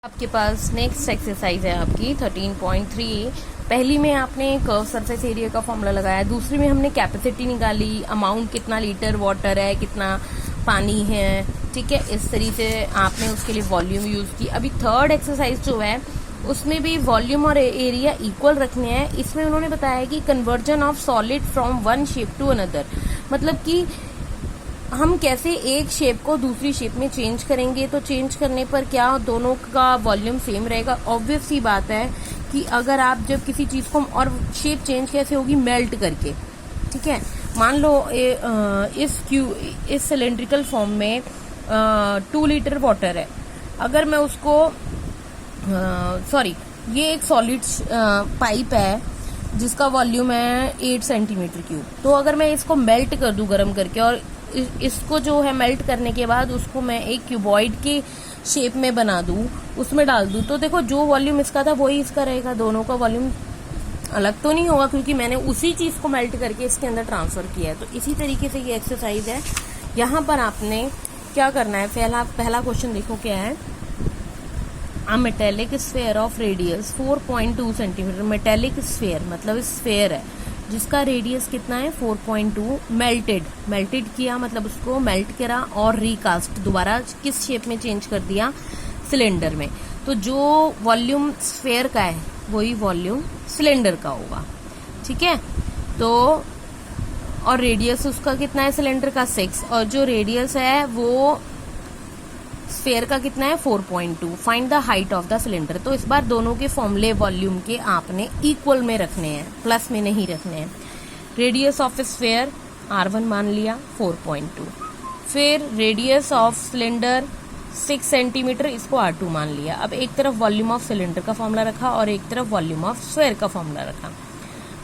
आपके पास next exercise है आपकी 13.3। पहली में आपने कर्व सरफेस एरिया का फॉर्मूला लगाया, दूसरी में हमने कैपेसिटी निकाली, अमाउंट कितना लीटर वाटर है, कितना पानी है, ठीक है। इस तरीके से आपने उसके लिए वॉल्यूम यूज की। अभी थर्ड एक्सरसाइज जो है उसमें भी वॉल्यूम और एरिया इक्वल रखने हैं। इसमें उन्होंने बताया कि conversion of solid from one shape to another, मतलब कि हम कैसे एक शेप को दूसरी शेप में चेंज करेंगे। तो चेंज करने पर क्या दोनों का वॉल्यूम सेम रहेगा? ऑब्वियस सी बात है कि अगर आप जब किसी चीज को, और शेप चेंज कैसे होगी? मेल्ट करके, ठीक है। मान लो इस सिलेंड्रिकल फॉर्म में 2 लीटर वाटर है। अगर मैं उसको ये एक सॉलिड पाइप है जिसका वॉल्यूम है 8 सेंटीमीटर क्यूब। तो अगर मैं इसको मेल्ट कर दूं गर्म करके, और इसको जो है मेल्ट करने के बाद उसको मैं एक क्यूबॉइड के शेप में बना दूं, उसमें डाल दूं, तो देखो जो वॉल्यूम इसका था वही इसका रहेगा। दोनों का वॉल्यूम अलग तो नहीं होगा क्योंकि मैंने उसी चीज को मेल्ट करके इसके अंदर ट्रांसफर किया है। तो इसी तरीके से ये एक्सरसाइज है। यहाँ पर आपने क्या करना है, पहला क्वेश्चन देखो क्या है। A metallic sphere of radius 4.2 centimetre. Metallic sphere मतलब स्फेयर है जिसका रेडियस कितना है 4.2। मेल्टेड किया मतलब उसको मेल्ट करा और रिकास्ट दोबारा किस शेप में चेंज कर दिया? सिलेंडर में। तो जो वॉल्यूम स्फेयर का है वही वॉल्यूम सिलेंडर का होगा, ठीक है। तो और रेडियस उसका कितना है सिलेंडर का 6, और जो रेडियस है वो स्फेयर का कितना है 4.2। Find the height of the cylinder. तो इस बार दोनों के फॉर्मूले वॉल्यूम के आपने इक्वल में रखने हैं, प्लस में नहीं रखने हैं। रेडियस ऑफ स्फेयर R1 मान लिया 4.2, फिर रेडियस ऑफ सिलेंडर 6 सेंटीमीटर, इसको R2 मान लिया। अब एक तरफ वॉल्यूम ऑफ सिलेंडर का फॉर्मूला रखा और एक तरफ वॉल्यूम ऑफ स्फेयर का फॉर्मूला रखा।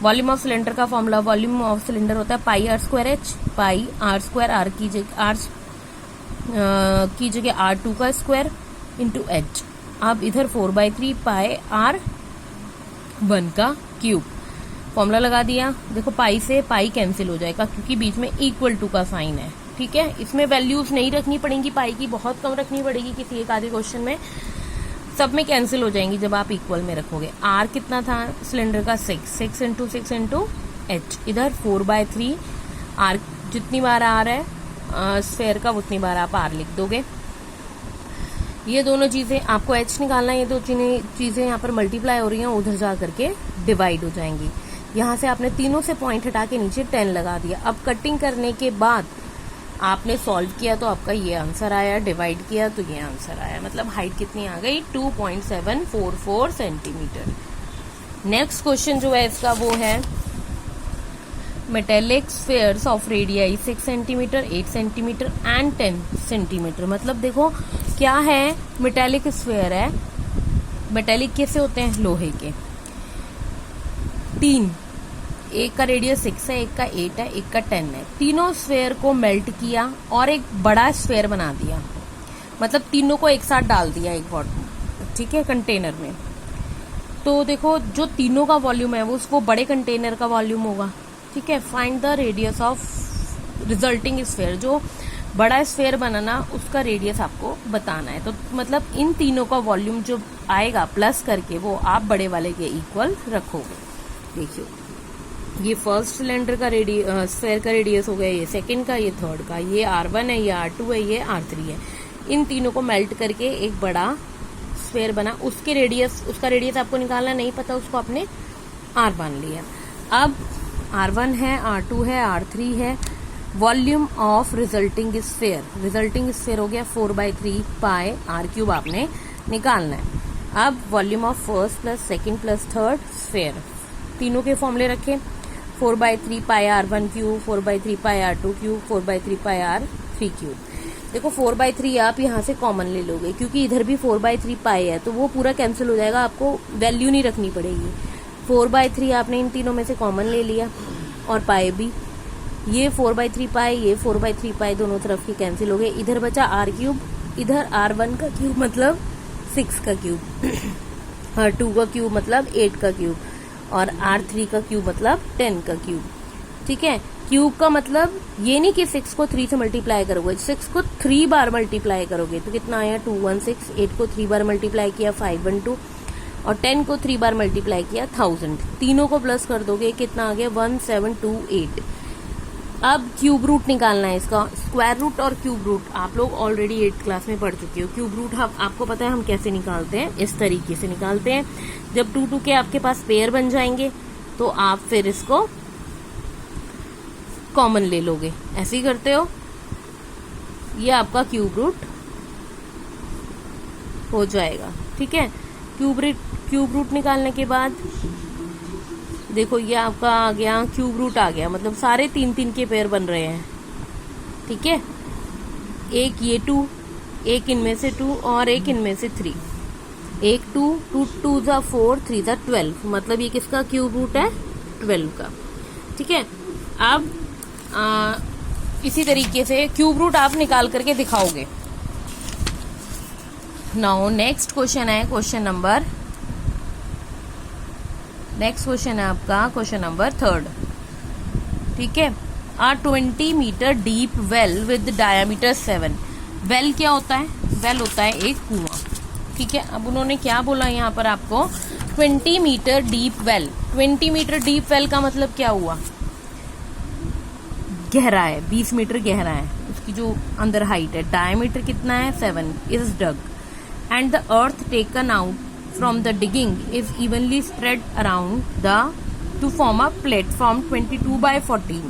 वॉल्यूम ऑफ सिलेंडर का फॉर्मूला, वॉल्यूम ऑफ सिलेंडर होता है pi r square h, pi r square r की जगह R2 का स्क्वायर इंटू एच। अब इधर 4/3 पाई R1 का क्यूब। फॉर्मूला लगा दिया। देखो पाई से पाई कैंसिल हो जाएगा क्योंकि बीच में इक्वल टू का साइन है, ठीक है। इसमें वैल्यूज नहीं रखनी पड़ेंगी, पाई की बहुत कम रखनी पड़ेगी किसी एक आधे क्वेश्चन में, सब में कैंसिल हो जाएंगी जब आप इक्वल में रखोगे। आर कितना था सिलेंडर का 6 इंटू 6 इंटू एच। इधर 4/3 आर जितनी बार आर है स्फेयर का उतनी बार आप आर लिख दोगे। ये दोनों चीजें आपको एच निकालना है, ये दो चीजें यहाँ पर मल्टीप्लाई हो रही हैं, उधर जा करके डिवाइड हो जाएंगी। यहाँ से आपने तीनों से पॉइंट हटा के नीचे 10 लगा दिया। अब कटिंग करने के बाद आपने सॉल्व किया तो आपका ये आंसर आया, डिवाइड किया तो ये आंसर आया। मतलब हाइट कितनी आ गई 2.744 सेंटीमीटर। नेक्स्ट क्वेश्चन जो है इसका वो है metallic spheres of radii 6 centimetre, 8 centimetre and 10 centimetre. मतलब देखो क्या है, मेटेलिक स्फेयर है। मेटेलिक कैसे होते हैं? लोहे के। 3, एक का रेडियस 6 है, एक का 8 है, एक का 10 है। तीनों स्फेयर को मेल्ट किया और एक बड़ा स्फेयर बना दिया, मतलब तीनों को एक साथ डाल दिया एक बॉटल, ठीक है, कंटेनर में। तो देखो जो तीनों का वॉल्यूम है वो उसको बड़े कंटेनर का वॉल्यूम होगा, ठीक है। Find the radius of resulting sphere. जो बड़ा स्फेयर बनाना उसका रेडियस आपको बताना है। तो मतलब इन तीनों का वॉल्यूम जो आएगा प्लस करके वो आप बड़े वाले के इक्वल रखोगे। देखियो ये फर्स्ट सिलेंडर का स्फेयर का रेडियस हो गया, ये सेकंड का, ये थर्ड का, ये R1 है, ये R2 है, ये R3 है। इन तीनों को मेल्ट करके एक बड़ा स्फेयर बना। उसका रेडियस आपको निकालना नहीं पता, उसको आपने R मान लिया। अब R1 है, R2 है, R3 है। वॉल्यूम ऑफ रिजल्टिंग स्फेयर हो गया 4/3 पाई R³ आपने निकालना है। अब volume of first plus second plus third sphere, तीनों के फॉर्मूले रखे। 4/3 पाई R1 क्यूब, 4/3 पाई R2 क्यूब, 4/3 पाई R3 क्यूब। देखो 4/3 आप यहाँ से कॉमन ले लोगे क्योंकि इधर भी 4/3 पाई है, तो वो पूरा कैंसिल हो जाएगा, आपको वैल्यू नहीं रखनी पड़ेगी। 4/3 आपने इन तीनों में से कॉमन ले लिया, और पाई भी, ये 4/3 पाई, ये 4/3 पाई, दोनों तरफ की कैंसिल हो गए। इधर बचा R³, इधर R1 का क्यूब मतलब 6 का क्यूब, R2 का क्यूब मतलब 8 का क्यूब, और R3 का क्यूब मतलब 10 का क्यूब। ठीक है। क्यूब का मतलब ये नहीं कि 6 को 3 से मल्टीप्लाई करोगे, 6 को 3 बार मल्टीप्लाई करोगे तो कितना आया 216, 8 को 3 बार मल्टीप्लाई किया 512 और 10 को 3 बार मल्टीप्लाई किया 1000, तीनों को प्लस कर दोगे कितना आ गया 1728। अब क्यूब रूट निकालना है इसका। स्क्वायर रूट और क्यूब रूट आप लोग ऑलरेडी 8th क्लास में पढ़ चुके हो। क्यूब रूट आपको पता है हम कैसे निकालते हैं, इस तरीके से निकालते हैं। जब 2 2 के आपके पास पेयर बन जाएंगे तो आप फिर इसको कॉमन ले लोगे, ऐसे ही करते हो। ये आपका क्यूब रूट हो जाएगा, ठीक है। क्यूब रूट निकालने के बाद देखो ये आपका आ गया, क्यूब रूट आ गया, मतलब सारे 3 3 के पेयर बन रहे हैं, ठीक है। एक ये 2, एक इनमें से 2 और एक इनमें से 3। एक 2 2 जा 4 3 जा 12, मतलब ये किसका क्यूब रूट है 12 का, ठीक है। अब इसी तरीके से क्यूब रूट आप निकाल करके दिखाओगे। नाउ नेक्स्ट क्वेश्चन है आपका क्वेश्चन नंबर 3, ठीक है। 20 metre deep well with diameter 7। Well क्या होता है? वेल होता है एक कुआं, ठीक है। अब उन्होंने क्या बोला यहाँ पर आपको 20 metre deep well. 20 metre deep well का मतलब क्या हुआ? गहरा है, 20 मीटर गहरा है उसकी जो अंदर हाइट है। डायमीटर कितना है 7 is dug and the earth taken out from the digging is evenly spread around the to form a platform 22/14।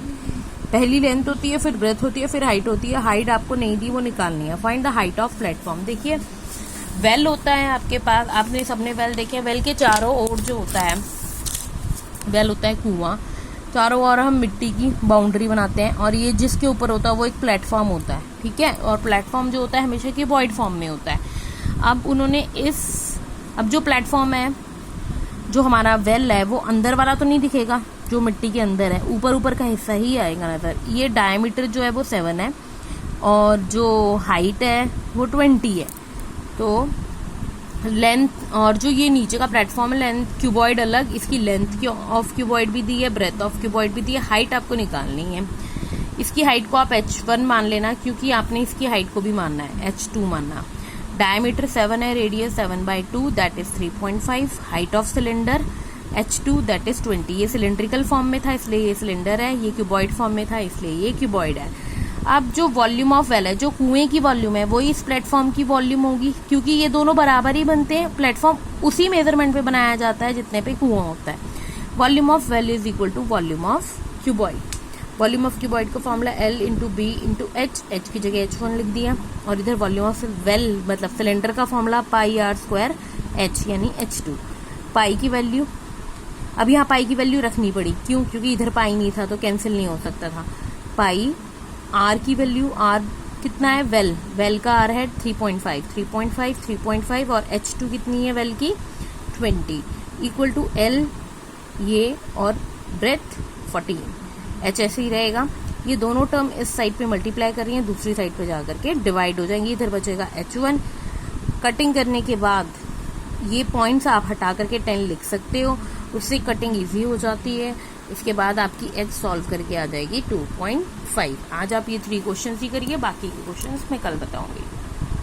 पहली लेंथ होती है, फिर ब्रेथ होती है, फिर हाइट होती है। हाइट आपको नहीं दी, वो निकालनी है। Find the height of platform. देखिए वेल होता है आपके पास, आपने सबने वेल देखे। वेल के चारों ओर जो होता है, वेल होता है कुआं, चारों ओर हम मिट्टी की बाउंड्री बनाते हैं और ये जिसके ऊपर होता है वो एक प्लेटफॉर्म होता है, ठीक है। और प्लेटफॉर्म जो होता है हमेशा क्यूबॉइड फॉर्म में होता है। अब उन्होंने अब जो प्लेटफॉर्म है, जो हमारा वेल है, वो अंदर वाला तो नहीं दिखेगा जो मिट्टी के अंदर है, ऊपर का हिस्सा ही आएगा नजर। ये डायमीटर जो है वो 7 है और जो हाइट है वो 20 है। तो लेंथ और जो ये नीचे का प्लेटफॉर्म है, लेंथ क्यूबॉइड अलग, इसकी लेंथ ऑफ क्यूबॉइड भी दी है, ब्रेथ ऑफ क्यूबॉइड भी दी है। हाइट आपको निकालनी है। इसकी हाइट को आप h1 मान लेना, क्योंकि आपने इसकी हाइट को भी मानना है, h2 मानना। डायमीटर 7 है, radius 7/2 that is 3.5। Height of cylinder h2 that is 20। ये सिलेंड्रिकल फॉर्म में था इसलिए ये सिलेंडर है, ये क्यूबॉइड फॉर्म में था इसलिए ये क्यूबॉइड है। अब जो वॉल्यूम ऑफ वेल है, जो कुएं की वॉल्यूम है, वही इस प्लेटफॉर्म की वॉल्यूम होगी, क्योंकि ये दोनों बराबर ही बनते हैं। प्लेटफॉर्म उसी मेजरमेंट पे बनाया जाता है जितने पे कुआं होता है। Volume of well is equal to volume of cuboid. Volume of cuboid का formula L into B into H की जगह H1 लिख दिया। और इधर वॉल्यूम ऑफ वेल मतलब सिलेंडर का फॉर्मूला πr² H यानी H2। पाई की वैल्यू, अब यहाँ पाई की वैल्यू रखनी पड़ी, क्यों? क्योंकि इधर पाई नहीं था तो कैंसिल नहीं हो सकता था। पाई आर की वैल्यू, आर कितना है वेल का आर है 3.5 और H2 कितनी है वेल की 20 इक्वल टू L ये और ब्रेथ 14। H ऐसे ही रहेगा। ये दोनों टर्म इस साइड पे मल्टीप्लाई कर रही हैं, दूसरी साइड पे जाकर के डिवाइड हो जाएंगी। इधर बचेगा H1। कटिंग करने के बाद ये पॉइंट्स आप हटा करके 10 लिख सकते हो, उससे कटिंग इजी हो जाती है। इसके बाद आपकी H सॉल्व करके आ जाएगी 2.5। आज आप ये 3 क्वेश्चन ही करिए, बाकी के क्वेश्चन मैं कल बताऊंगी।